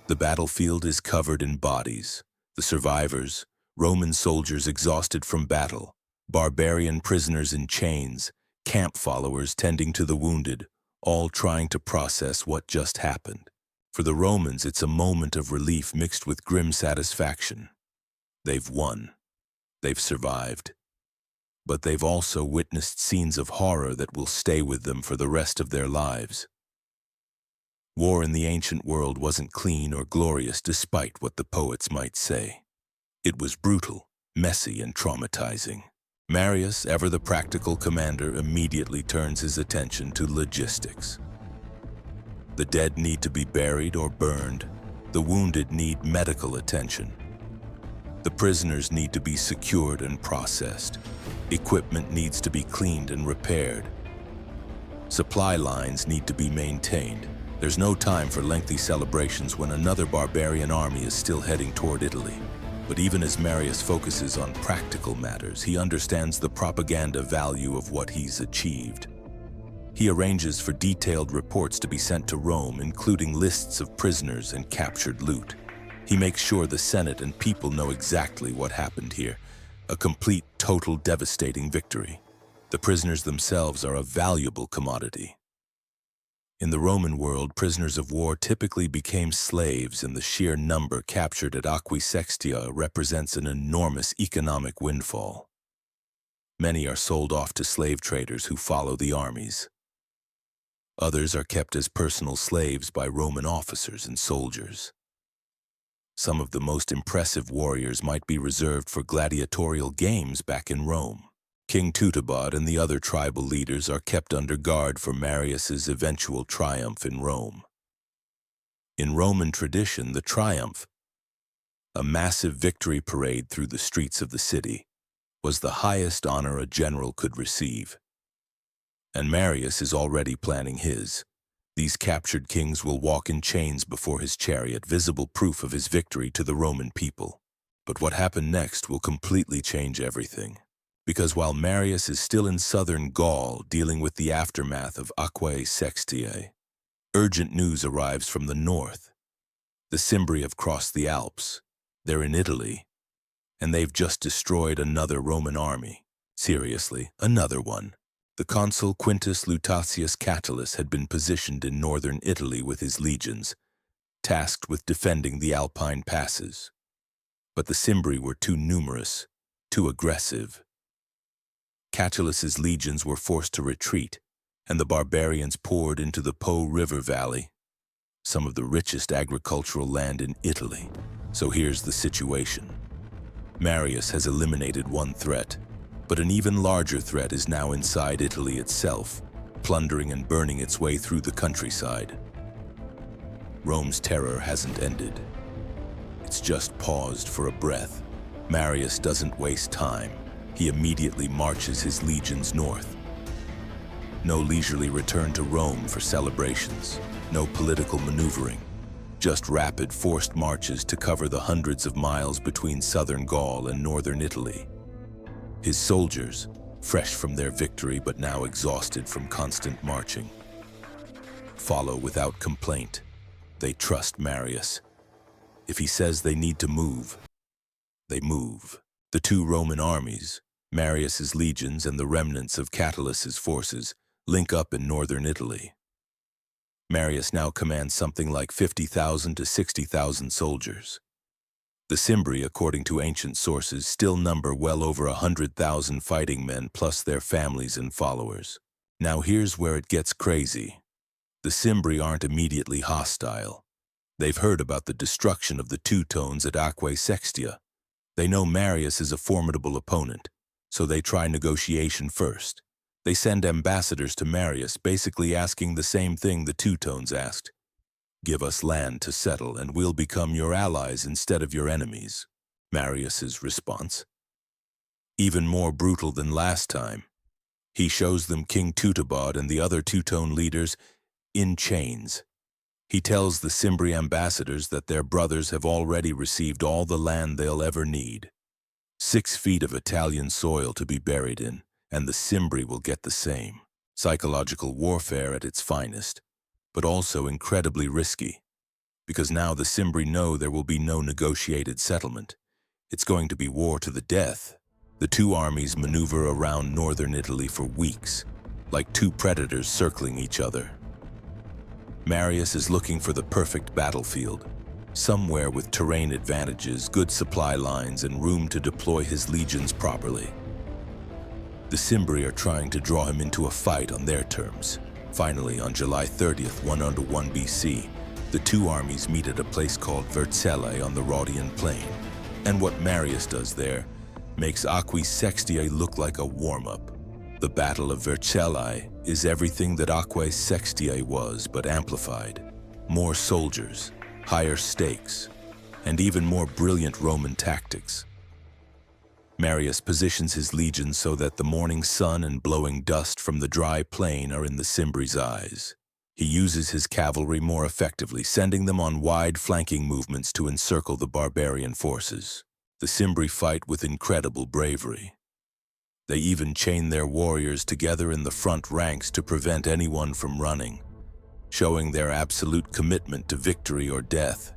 The battlefield is covered in bodies. The survivors, Roman soldiers exhausted from battle, barbarian prisoners in chains, camp followers tending to the wounded, all trying to process what just happened. For the Romans, it's a moment of relief mixed with grim satisfaction. They've won. They've survived. But they've also witnessed scenes of horror that will stay with them for the rest of their lives. War in the ancient world wasn't clean or glorious despite what the poets might say. It was brutal, messy, and traumatizing. Marius, ever the practical commander, immediately turns his attention to logistics. The dead need to be buried or burned. The wounded need medical attention. The prisoners need to be secured and processed. Equipment needs to be cleaned and repaired. Supply lines need to be maintained. There's no time for lengthy celebrations when another barbarian army is still heading toward Italy. But even as Marius focuses on practical matters, he understands the propaganda value of what he's achieved. He arranges for detailed reports to be sent to Rome, including lists of prisoners and captured loot. He makes sure the Senate and people know exactly what happened here. A complete, total, devastating victory. The prisoners themselves are a valuable commodity. In the Roman world, prisoners of war typically became slaves, and the sheer number captured at Aquae Sextiae represents an enormous economic windfall. Many are sold off to slave traders who follow the armies. Others are kept as personal slaves by Roman officers and soldiers. Some of the most impressive warriors might be reserved for gladiatorial games back in Rome. King Teutones and the other tribal leaders are kept under guard for Marius's eventual triumph in Rome. In Roman tradition, the triumph, a massive victory parade through the streets of the city, was the highest honor a general could receive. And Marius is already planning his. These captured kings will walk in chains before his chariot, visible proof of his victory to the Roman people. But what happened next will completely change everything. Because while Marius is still in southern Gaul dealing with the aftermath of Aquae Sextiae, urgent news arrives from the north. The Cimbri have crossed the Alps. They're in Italy. And they've just destroyed another Roman army. Seriously, another one. The consul Quintus Lutatius Catulus had been positioned in northern Italy with his legions, tasked with defending the Alpine passes. But the Cimbri were too numerous, too aggressive. Catulus's legions were forced to retreat, and the barbarians poured into the Po River Valley, some of the richest agricultural land in Italy. So here's the situation. Marius has eliminated one threat, but an even larger threat is now inside Italy itself, plundering and burning its way through the countryside. Rome's terror hasn't ended. It's just paused for a breath. Marius doesn't waste time. He immediately marches his legions north. No leisurely return to Rome for celebrations, no political maneuvering, just rapid forced marches to cover the hundreds of miles between southern Gaul and northern Italy. His soldiers, fresh from their victory but now exhausted from constant marching, follow without complaint. They trust Marius. If he says they need to move, they move. The two Roman armies, Marius's legions and the remnants of Catulus's forces, link up in northern Italy. Marius now commands something like 50,000 to 60,000 soldiers. The Cimbri, according to ancient sources, still number well over 100,000 fighting men plus their families and followers. Now here's where it gets crazy. The Cimbri aren't immediately hostile. They've heard about the destruction of the Teutones at Aquae Sextiae. They know Marius is a formidable opponent, so they try negotiation first. They send ambassadors to Marius, basically asking the same thing the Teutones asked. Give us land to settle, and we'll become your allies instead of your enemies. Marius's response, even more brutal than last time. He shows them King Teutones and the other Teutone leaders in chains. He tells the Cimbri ambassadors that their brothers have already received all the land they'll ever need. 6 feet of Italian soil to be buried in, and the Cimbri will get the same. Psychological warfare at its finest, but also incredibly risky, because now the Cimbri know there will be no negotiated settlement. It's going to be war to the death. The two armies maneuver around northern Italy for weeks, like two predators circling each other. Marius is looking for the perfect battlefield, somewhere with terrain advantages, good supply lines, and room to deploy his legions properly. The Cimbri are trying to draw him into a fight on their terms. Finally, on July 30th, 101 BC, the two armies meet at a place called Vercellae on the Rhodian plain. And what Marius does there makes Aquae Sextiae look like a warm-up. The Battle of Vercellae is everything that Aquae Sextiae was, but amplified. More soldiers, higher stakes, and even more brilliant Roman tactics. Marius positions his legions so that the morning sun and blowing dust from the dry plain are in the Cimbri's eyes. He uses his cavalry more effectively, sending them on wide flanking movements to encircle the barbarian forces. The Cimbri fight with incredible bravery. They even chain their warriors together in the front ranks to prevent anyone from running, showing their absolute commitment to victory or death.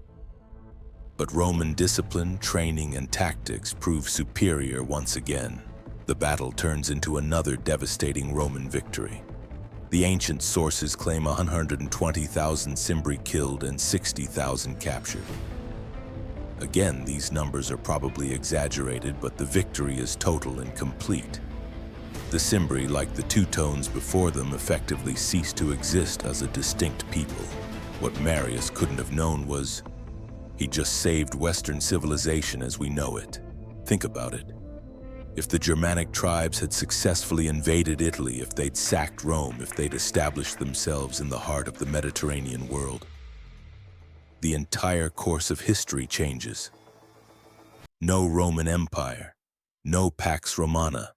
But Roman discipline, training, and tactics prove superior once again. The battle turns into another devastating Roman victory. The ancient sources claim 120,000 Cimbri killed and 60,000 captured. Again, these numbers are probably exaggerated, but the victory is total and complete. The Cimbri, like the Teutones before them, effectively ceased to exist as a distinct people. What Marius couldn't have known was He just saved Western civilization as we know it. Think about it. If the Germanic tribes had successfully invaded Italy, if they'd sacked Rome, if they'd established themselves in the heart of the Mediterranean world, the entire course of history changes. No Roman Empire, no Pax Romana,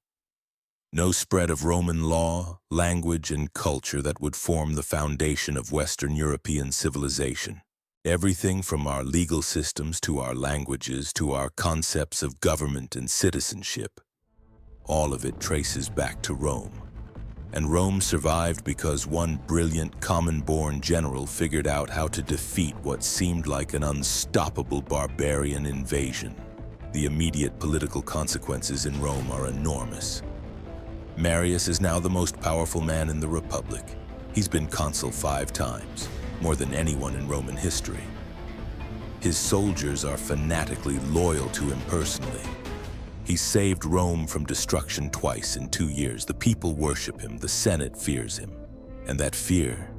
no spread of Roman law, language, and culture that would form the foundation of Western European civilization. Everything from our legal systems to our languages to our concepts of government and citizenship, all of it traces back to Rome. And Rome survived because one brilliant, common-born general figured out how to defeat what seemed like an unstoppable barbarian invasion. The immediate political consequences in Rome are enormous. Marius is now the most powerful man in the Republic. He's been consul 5 times, more than anyone in Roman history. His soldiers are fanatically loyal to him personally. He saved Rome from destruction twice in 2 years. The people worship him, the Senate fears him. And that fear,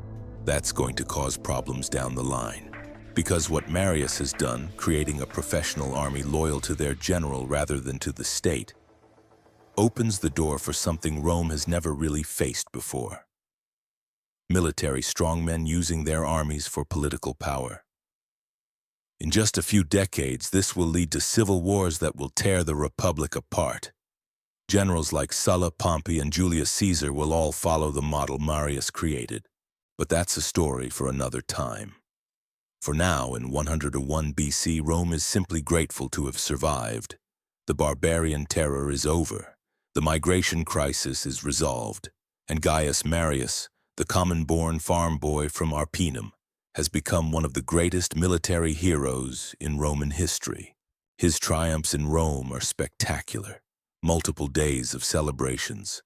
that's going to cause problems down the line. Because what Marius has done, creating a professional army loyal to their general rather than to the state, opens the door for something Rome has never really faced before. Military strongmen using their armies for political power. In just a few decades, this will lead to civil wars that will tear the Republic apart. Generals like Sulla, Pompey, and Julius Caesar will all follow the model Marius created. But that's a story for another time. For now, in 101 BC, Rome is simply grateful to have survived. The barbarian terror is over. The migration crisis is resolved. And Gaius Marius, the common-born farm boy from Arpinum, has become one of the greatest military heroes in Roman history. His triumphs in Rome are spectacular, multiple days of celebrations.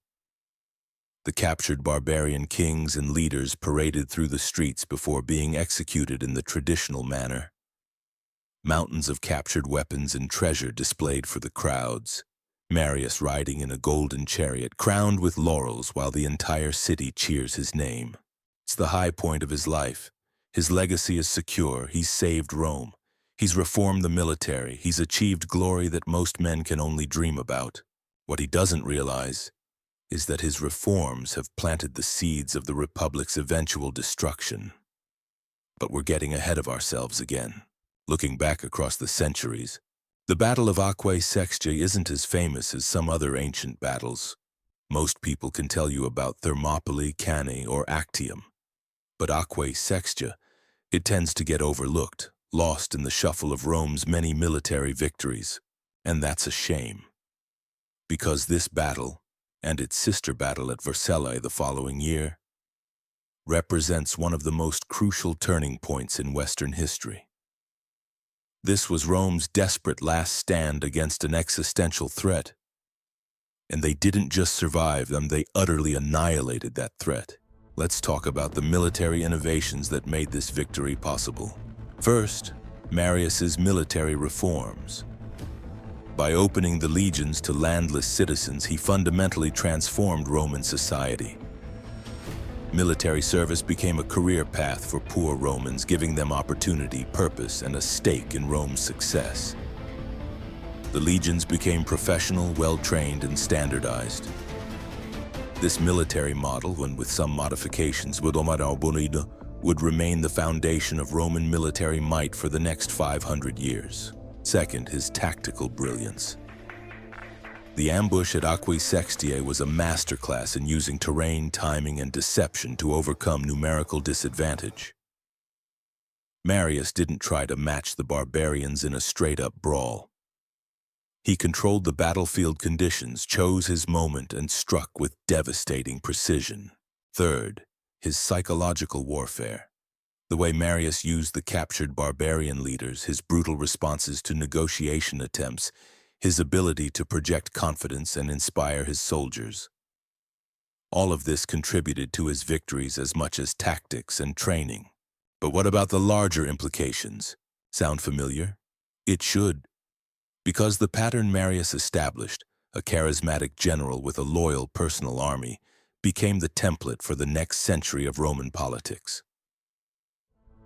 The captured barbarian kings and leaders paraded through the streets before being executed in the traditional manner. Mountains of captured weapons and treasure displayed for the crowds. Marius riding in a golden chariot, crowned with laurels while the entire city cheers his name. It's the high point of his life. His legacy is secure. He's saved Rome. He's reformed the military. He's achieved glory that most men can only dream about. What he doesn't realize is that his reforms have planted the seeds of the Republic's eventual destruction. But we're getting ahead of ourselves again. Looking back across the centuries, the Battle of Aquae Sextiae isn't as famous as some other ancient battles. Most people can tell you about Thermopylae, Cannae, or Actium. But Aquae Sextiae, it tends to get overlooked, lost in the shuffle of Rome's many military victories. And that's a shame. Because this battle, and its sister battle at Vercellae the following year, represents one of the most crucial turning points in Western history. This was Rome's desperate last stand against an existential threat. And they didn't just survive them, they utterly annihilated that threat. Let's talk about the military innovations that made this victory possible. First, Marius's military reforms. By opening the legions to landless citizens, he fundamentally transformed Roman society. Military service became a career path for poor Romans, giving them opportunity, purpose, and a stake in Rome's success. The legions became professional, well-trained, and standardized. This military model, when with some modifications, would remain the foundation of Roman military might for the next 500 years. Second, his tactical brilliance. The ambush at Aquae Sextiae was a masterclass in using terrain, timing, and deception to overcome numerical disadvantage. Marius didn't try to match the barbarians in a straight-up brawl. He controlled the battlefield conditions, chose his moment, and struck with devastating precision. Third, his psychological warfare. The way Marius used the captured barbarian leaders, his brutal responses to negotiation attempts, his ability to project confidence and inspire his soldiers. All of this contributed to his victories as much as tactics and training. But what about the larger implications? Sound familiar? It should. Because the pattern Marius established, a charismatic general with a loyal personal army, became the template for the next century of Roman politics.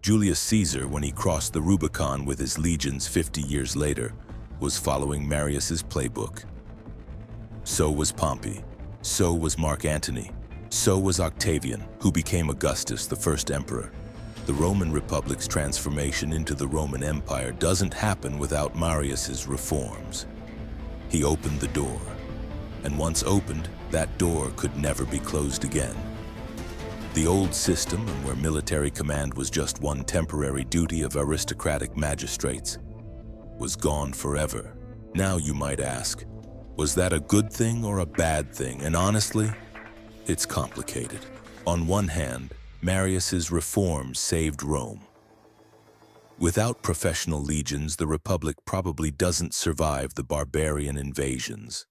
Julius Caesar, when he crossed the Rubicon with his legions 50 years later, was following Marius's playbook. So was Pompey. So was Mark Antony. So was Octavian, who became Augustus, the first emperor. The Roman Republic's transformation into the Roman Empire doesn't happen without Marius's reforms. He opened the door, and once opened, that door could never be closed again. The old system, and where military command was just one temporary duty of aristocratic magistrates, was gone forever. Now you might ask, was that a good thing or a bad thing? And honestly, it's complicated. On one hand, Marius's reforms saved Rome. Without professional legions, the Republic probably doesn't survive the barbarian invasions.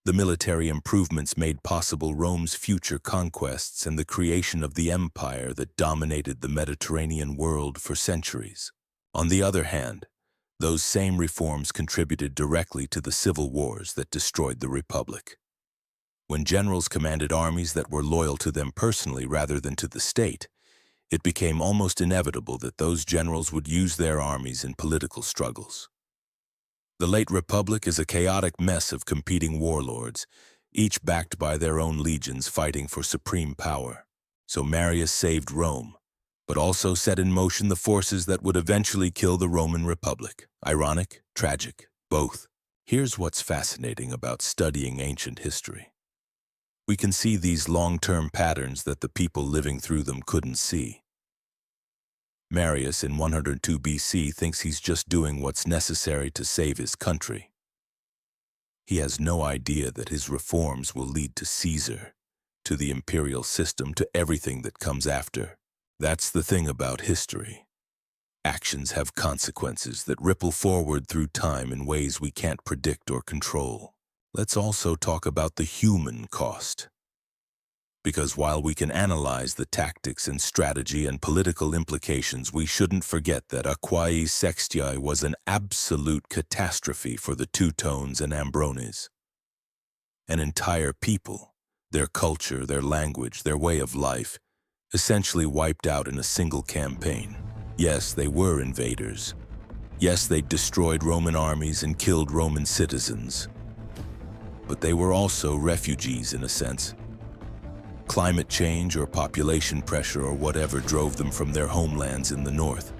The military improvements made possible Rome's future conquests and the creation of the empire that dominated the Mediterranean world for centuries. On the other hand, those same reforms contributed directly to the civil wars that destroyed the Republic. When generals commanded armies that were loyal to them personally rather than to the state, it became almost inevitable that those generals would use their armies in political struggles. The late Republic is a chaotic mess of competing warlords, each backed by their own legions fighting for supreme power. So Marius saved Rome, but also set in motion the forces that would eventually kill the Roman Republic. Ironic, tragic, both. Here's what's fascinating about studying ancient history. We can see these long-term patterns that the people living through them couldn't see. Marius in 102 BC thinks he's just doing what's necessary to save his country. He has no idea that his reforms will lead to Caesar, to the imperial system, to everything that comes after. That's the thing about history. Actions have consequences that ripple forward through time in ways we can't predict or control. Let's also talk about the human cost. Because while we can analyze the tactics and strategy and political implications, we shouldn't forget that Aquae Sextiae was an absolute catastrophe for the Teutones and Ambrones. An entire people, their culture, their language, their way of life, essentially wiped out in a single campaign. Yes, they were invaders. Yes, they destroyed Roman armies and killed Roman citizens. But they were also refugees in a sense. Climate change or population pressure or whatever drove them from their homelands in the north.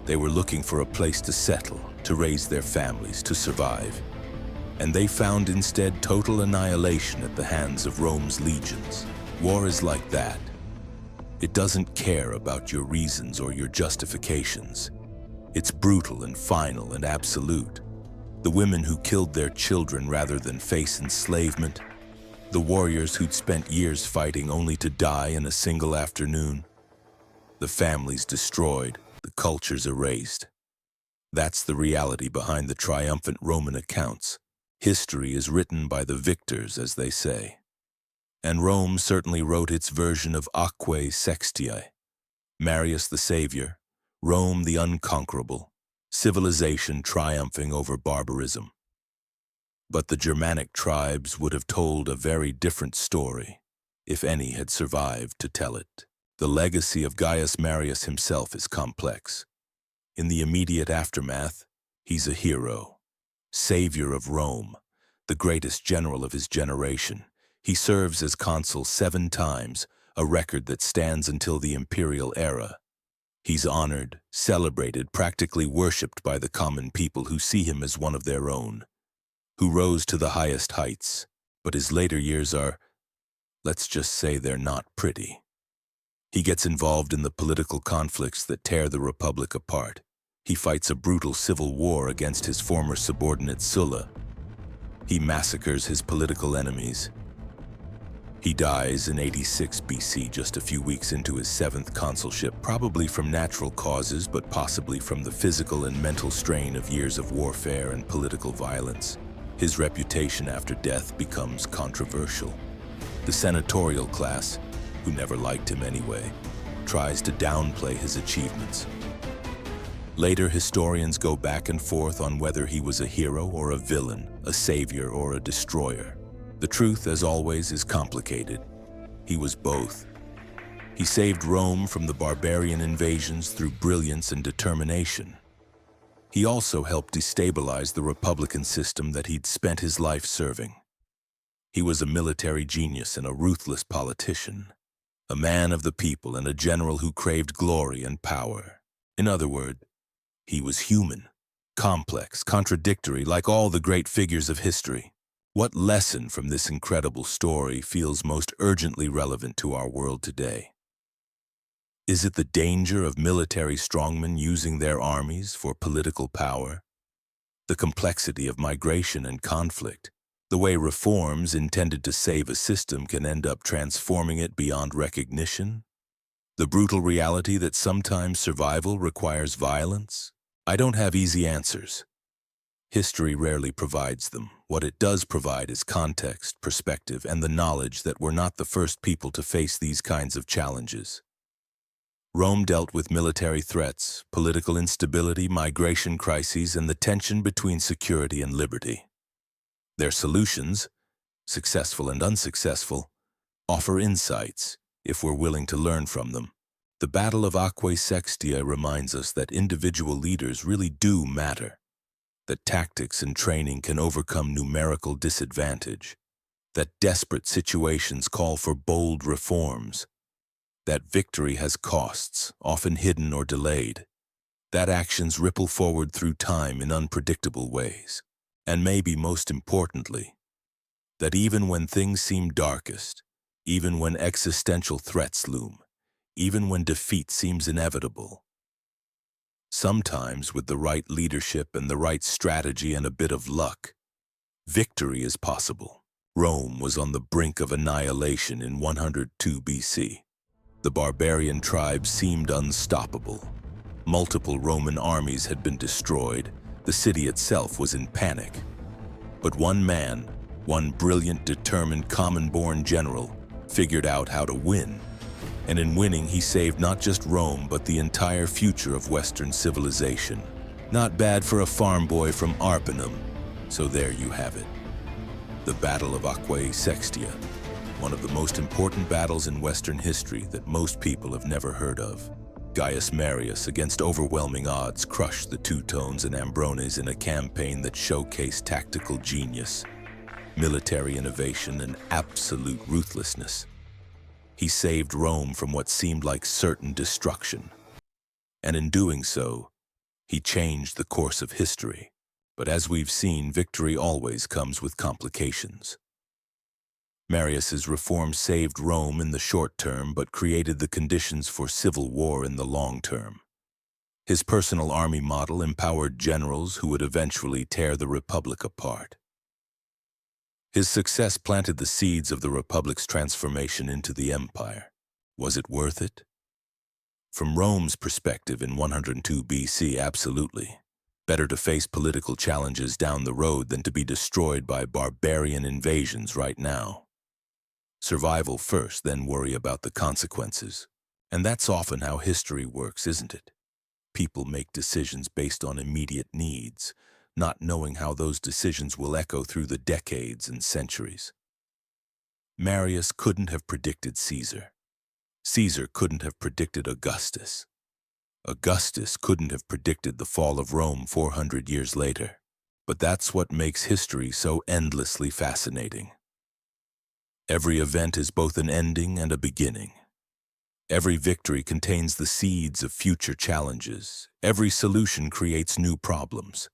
They were looking for a place to settle, to raise their families, to survive. And they found instead total annihilation at the hands of Rome's legions. War is like that. It doesn't care about your reasons or your justifications. It's brutal and final and absolute. The women who killed their children rather than face enslavement, the warriors who'd spent years fighting only to die in a single afternoon, the families destroyed, the cultures erased. That's the reality behind the triumphant Roman accounts. History is written by the victors, as they say. And Rome certainly wrote its version of Aquae Sextiae. Marius the savior, Rome the unconquerable, civilization triumphing over barbarism. But the Germanic tribes would have told a very different story, if any had survived to tell it. The legacy of Gaius Marius himself is complex. In the immediate aftermath, he's a hero, savior of Rome, the greatest general of his generation. He serves as consul 7 times, a record that stands until the imperial era. He's honored, celebrated, practically worshipped by the common people who see him as one of their own, who rose to the highest heights. But his later years are, let's just say they're not pretty. He gets involved in the political conflicts that tear the Republic apart. He fights a brutal civil war against his former subordinate Sulla. He massacres his political enemies. He dies in 86 BC, just a few weeks into his 7th consulship, probably from natural causes, but possibly from the physical and mental strain of years of warfare and political violence. His reputation after death becomes controversial. The senatorial class, who never liked him anyway, tries to downplay his achievements. Later, historians go back and forth on whether he was a hero or a villain, a savior or a destroyer. The truth, as always, is complicated. He was both. He saved Rome from the barbarian invasions through brilliance and determination. He also helped destabilize the republican system that he'd spent his life serving. He was a military genius and a ruthless politician, a man of the people and a general who craved glory and power. In other words, he was human, complex, contradictory, like all the great figures of history. What lesson from this incredible story feels most urgently relevant to our world today? Is it the danger of military strongmen using their armies for political power? The complexity of migration and conflict? The way reforms intended to save a system can end up transforming it beyond recognition? The brutal reality that sometimes survival requires violence? I don't have easy answers. History rarely provides them. What it does provide is context, perspective, and the knowledge that we're not the first people to face these kinds of challenges. Rome dealt with military threats, political instability, migration crises, and the tension between security and liberty. Their solutions, successful and unsuccessful, offer insights if we're willing to learn from them. The Battle of Aquae Sextiae reminds us that individual leaders really do matter, that tactics and training can overcome numerical disadvantage, that desperate situations call for bold reforms, that victory has costs, often hidden or delayed, that actions ripple forward through time in unpredictable ways, and maybe most importantly, that even when things seem darkest, even when existential threats loom, even when defeat seems inevitable, sometimes with the right leadership and the right strategy and a bit of luck, victory is possible. Rome was on the brink of annihilation in 102 BC. The barbarian tribes seemed unstoppable. Multiple Roman armies had been destroyed. The city itself was in panic. But one man, one brilliant, determined, common-born general, figured out how to win. And in winning, he saved not just Rome, but the entire future of Western civilization. Not bad for a farm boy from Arpinum. So there you have it. The Battle of Aquae Sextiae, one of the most important battles in Western history that most people have never heard of. Gaius Marius, against overwhelming odds, crushed the Teutones and Ambrones in a campaign that showcased tactical genius, military innovation, and absolute ruthlessness. He saved Rome from what seemed like certain destruction. And in doing so, he changed the course of history. But as we've seen, victory always comes with complications. Marius's reforms saved Rome in the short term, but created the conditions for civil war in the long term. His personal army model empowered generals who would eventually tear the Republic apart. His success planted the seeds of the Republic's transformation into the empire. Was it worth it? From Rome's perspective in 102 BC, absolutely. Better to face political challenges down the road than to be destroyed by barbarian invasions right now. Survival first, then worry about the consequences. And that's often how history works, isn't it? People make decisions based on immediate needs, not knowing how those decisions will echo through the decades and centuries. Marius couldn't have predicted Caesar. Caesar couldn't have predicted Augustus. Augustus couldn't have predicted the fall of Rome 400 years later. But that's what makes history so endlessly fascinating. Every event is both an ending and a beginning. Every victory contains the seeds of future challenges. Every solution creates new problems.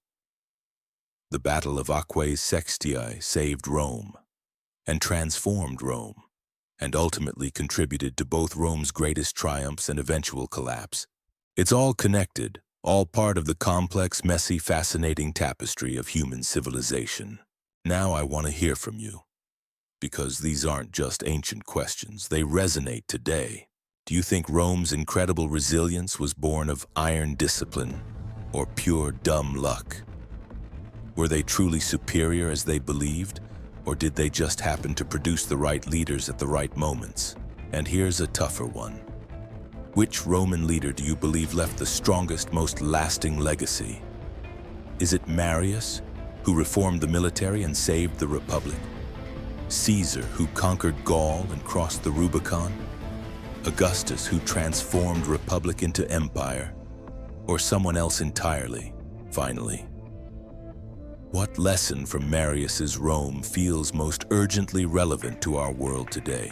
The Battle of Aquae Sextiae saved Rome, and transformed Rome, and ultimately contributed to both Rome's greatest triumphs and eventual collapse. It's all connected, all part of the complex, messy, fascinating tapestry of human civilization. Now I want to hear from you, because these aren't just ancient questions, they resonate today. Do you think Rome's incredible resilience was born of iron discipline or pure dumb luck? Were they truly superior as they believed, or did they just happen to produce the right leaders at the right moments? And here's a tougher one. Which Roman leader do you believe left the strongest, most lasting legacy? Is it Marius, who reformed the military and saved the Republic? Caesar, who conquered Gaul and crossed the Rubicon? Augustus, who transformed republic into empire, or someone else entirely, finally? What lesson from Marius's Rome feels most urgently relevant to our world today?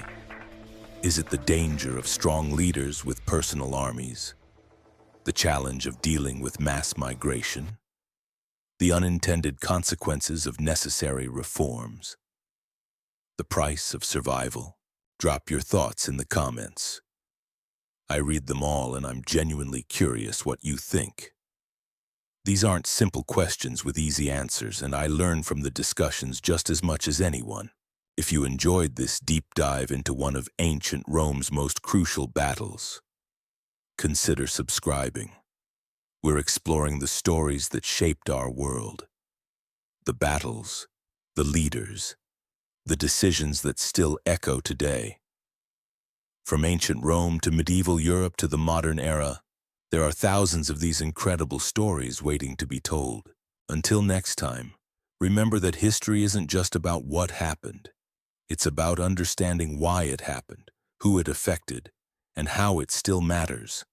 Is it the danger of strong leaders with personal armies? The challenge of dealing with mass migration? The unintended consequences of necessary reforms? The price of survival? Drop your thoughts in the comments. I read them all and I'm genuinely curious what you think. These aren't simple questions with easy answers, and I learn from the discussions just as much as anyone. If you enjoyed this deep dive into one of ancient Rome's most crucial battles, consider subscribing. We're exploring the stories that shaped our world, the battles, the leaders, the decisions that still echo today. From ancient Rome to medieval Europe to the modern era, there are thousands of these incredible stories waiting to be told. Until next time, remember that history isn't just about what happened. It's about understanding why it happened, who it affected, and how it still matters.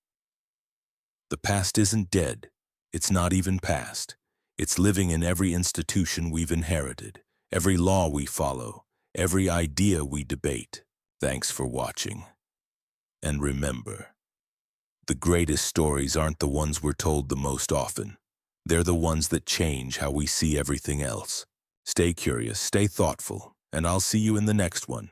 The past isn't dead. It's not even past. It's living in every institution we've inherited, every law we follow, every idea we debate. Thanks for watching. And remember, the greatest stories aren't the ones we're told the most often. They're the ones that change how we see everything else. Stay curious, stay thoughtful, and I'll see you in the next one.